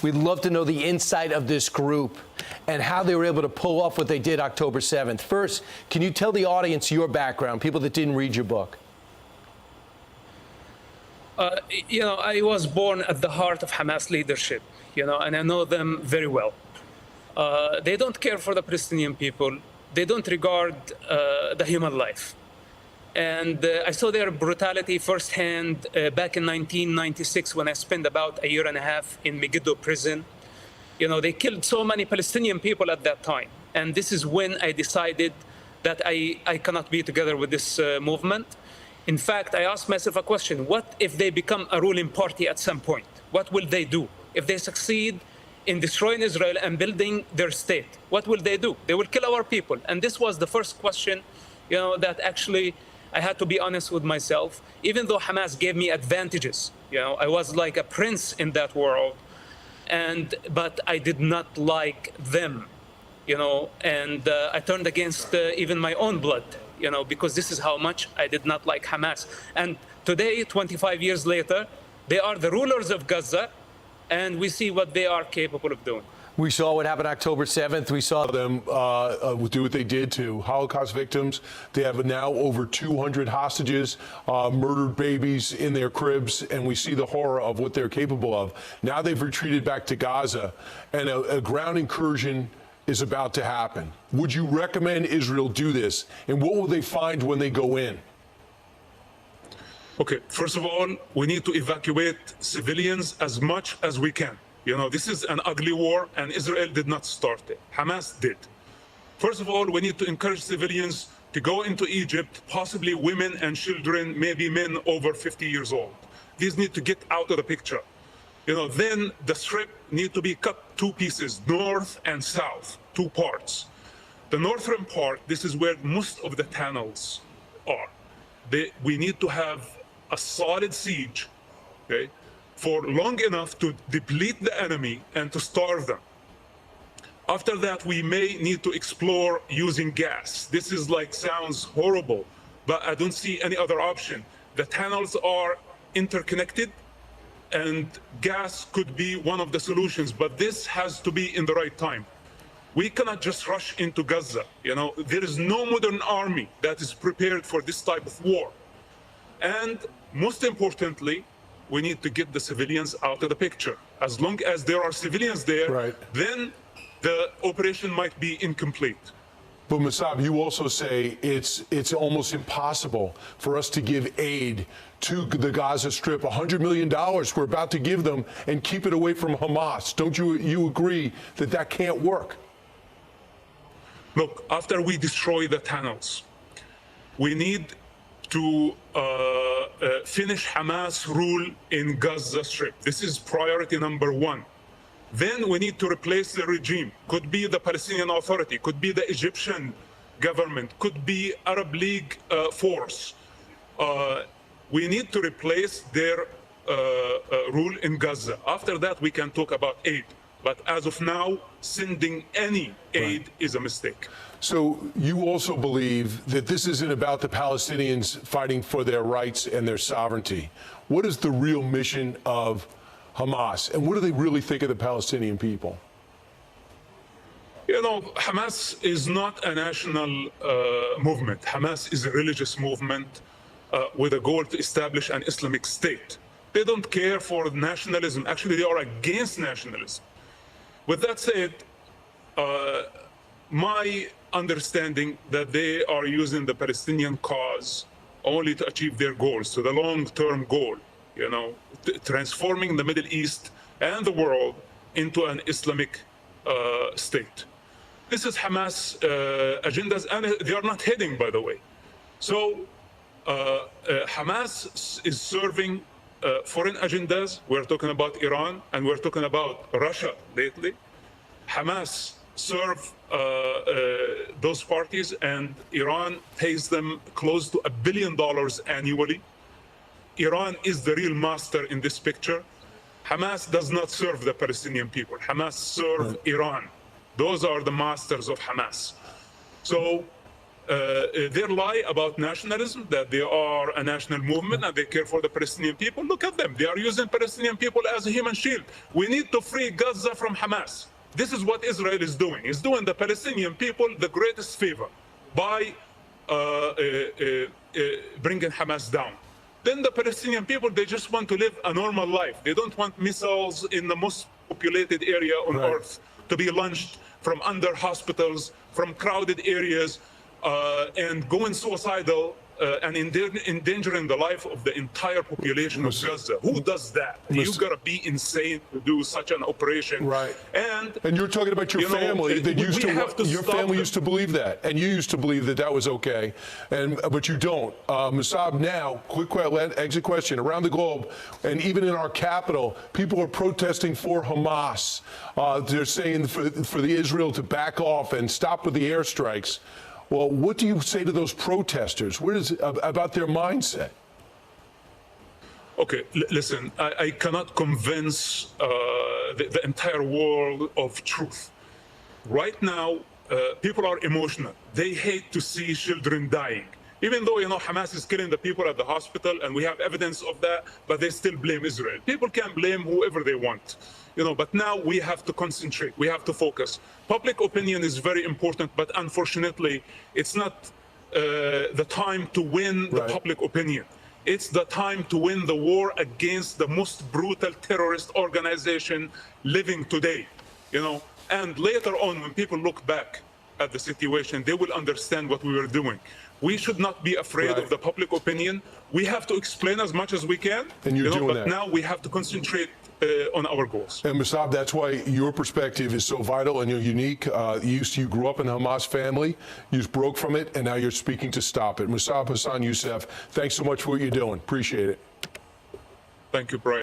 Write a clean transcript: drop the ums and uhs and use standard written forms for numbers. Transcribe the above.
We'd love to know the insight of this group and how they were able to pull off what they did October 7th. First, can you tell the audience your background, people that didn't read your book? I was born at the heart of Hamas leadership, and I know them very well. They don't care for the Palestinian people. They don't regard the human life. And I saw their brutality firsthand back in 1996 when I spent about a year and a half in Megiddo prison. They killed so many Palestinian people at that time. And this is when I decided that I cannot be together with this movement. In fact, I asked myself a question: what if they become a ruling party at some point? What will they do? If they succeed in destroying Israel and building their state, what will they do? They will kill our people. And this was the first question, that actually I had to be honest with myself. Even though Hamas gave me advantages, I was like a prince in that world, but I did not like them, and I turned against even my own blood, because this is how much I did not like Hamas. And today, 25 years later, they are the rulers of Gaza, and we see what they are capable of doing. We saw what happened October 7th. We saw them do what they did to Holocaust victims. They have now over 200 hostages, murdered babies in their cribs, and we see the horror of what they're capable of. Now they've retreated back to Gaza, and a ground incursion is about to happen. Would you recommend Israel do this, and what will they find when they go in? Okay, first of all, we need to evacuate civilians as much as we can. This is an ugly war, and Israel did not start it. Hamas did. First of all, we need to encourage civilians to go into Egypt, possibly women and children, maybe men over 50 years old. These need to get out of the picture. Then the strip need to be cut two pieces, north and south, two parts. The northern part, this is where most of the tunnels are. We need to have a solid siege, okay, for long enough to deplete the enemy and to starve them. After that, we may need to explore using gas. This is sounds horrible, but I don't see any other option. The tunnels are interconnected, and gas could be one of the solutions, but this has to be in the right time. We cannot just rush into Gaza. There is no modern army that is prepared for this type of war. And most importantly, we need to get the civilians out of the picture. As long as there are civilians there, right, then the operation might be incomplete. But Mossab, you also say it's almost impossible for us to give aid to the Gaza Strip. $100 million we're about to give them and keep it away from Hamas. Don't you agree that that can't work? Look, after we destroy the tunnels, we need to finish Hamas rule in Gaza Strip. This is priority number one. Then we need to replace the regime. Could be the Palestinian Authority, could be the Egyptian government, could be Arab League force. We need to replace their rule in Gaza. After that, we can talk about aid. But as of now, sending any aid is a mistake. So you also believe that this isn't about the Palestinians fighting for their rights and their sovereignty. What is the real mission of Hamas, and what do they really think of the Palestinian people? Hamas is not a national movement. Hamas is a religious movement with a goal to establish an Islamic state. They don't care for nationalism. Actually, they are against nationalism. With that said, my understanding that they are using the Palestinian cause only to achieve their goals, so the long-term goal, transforming the Middle East and the world into an Islamic state. This is Hamas agendas, and they are not hidden, by the way. So Hamas is serving foreign agendas. We're talking about Iran, and we're talking about Russia lately. Hamas serve those parties, and Iran pays them close to $1 billion annually. Iran is the real master in this picture. Hamas does not serve the Palestinian people. Hamas serve Iran. Those are the masters of Hamas. So their lie about nationalism, that they are a national movement and they care for the Palestinian people. Look at them. They are using Palestinian people as a human shield. We need to free Gaza from Hamas. This is what Israel is doing. It's doing the Palestinian people the greatest favor by bringing Hamas down. Then the Palestinian people, they just want to live a normal life. They don't want missiles in the most populated area on earth to be launched from under hospitals, from crowded areas, and going suicidal and endangering the life of the entire population of Gaza. Who does that? You gotta be insane to do such an operation. Right. And you're talking about your family that used to your family used to believe that, and you used to believe that that was okay, but you don't. Musab, now, quick exit question. Around the globe, and even in our capital, people are protesting for Hamas. They're saying for the Israel to back off and stop with the airstrikes. Well, what do you say to those protesters? What is about their mindset? Okay, listen, I cannot convince the entire world of truth. Right now, people are emotional. They hate to see children dying. Even though, Hamas is killing the people at the hospital and we have evidence of that, but they still blame Israel. People can blame whoever they want. But now we have to concentrate. We have to focus. Public opinion is very important, but unfortunately, it's not the time to win the public opinion. It's the time to win the war against the most brutal terrorist organization living today. And later on, when people look back at the situation, they will understand what we were doing. We should not be afraid of the public opinion. We have to explain as much as we can. And you're doing but that. Now we have to concentrate on our goals. And Musab, that's why your perspective is so vital and you're unique. You grew up in a Hamas family, you just broke from it, and now you're speaking to stop it. Musab Hassan Youssef, thanks so much for what you're doing. Appreciate it. Thank you, Brian.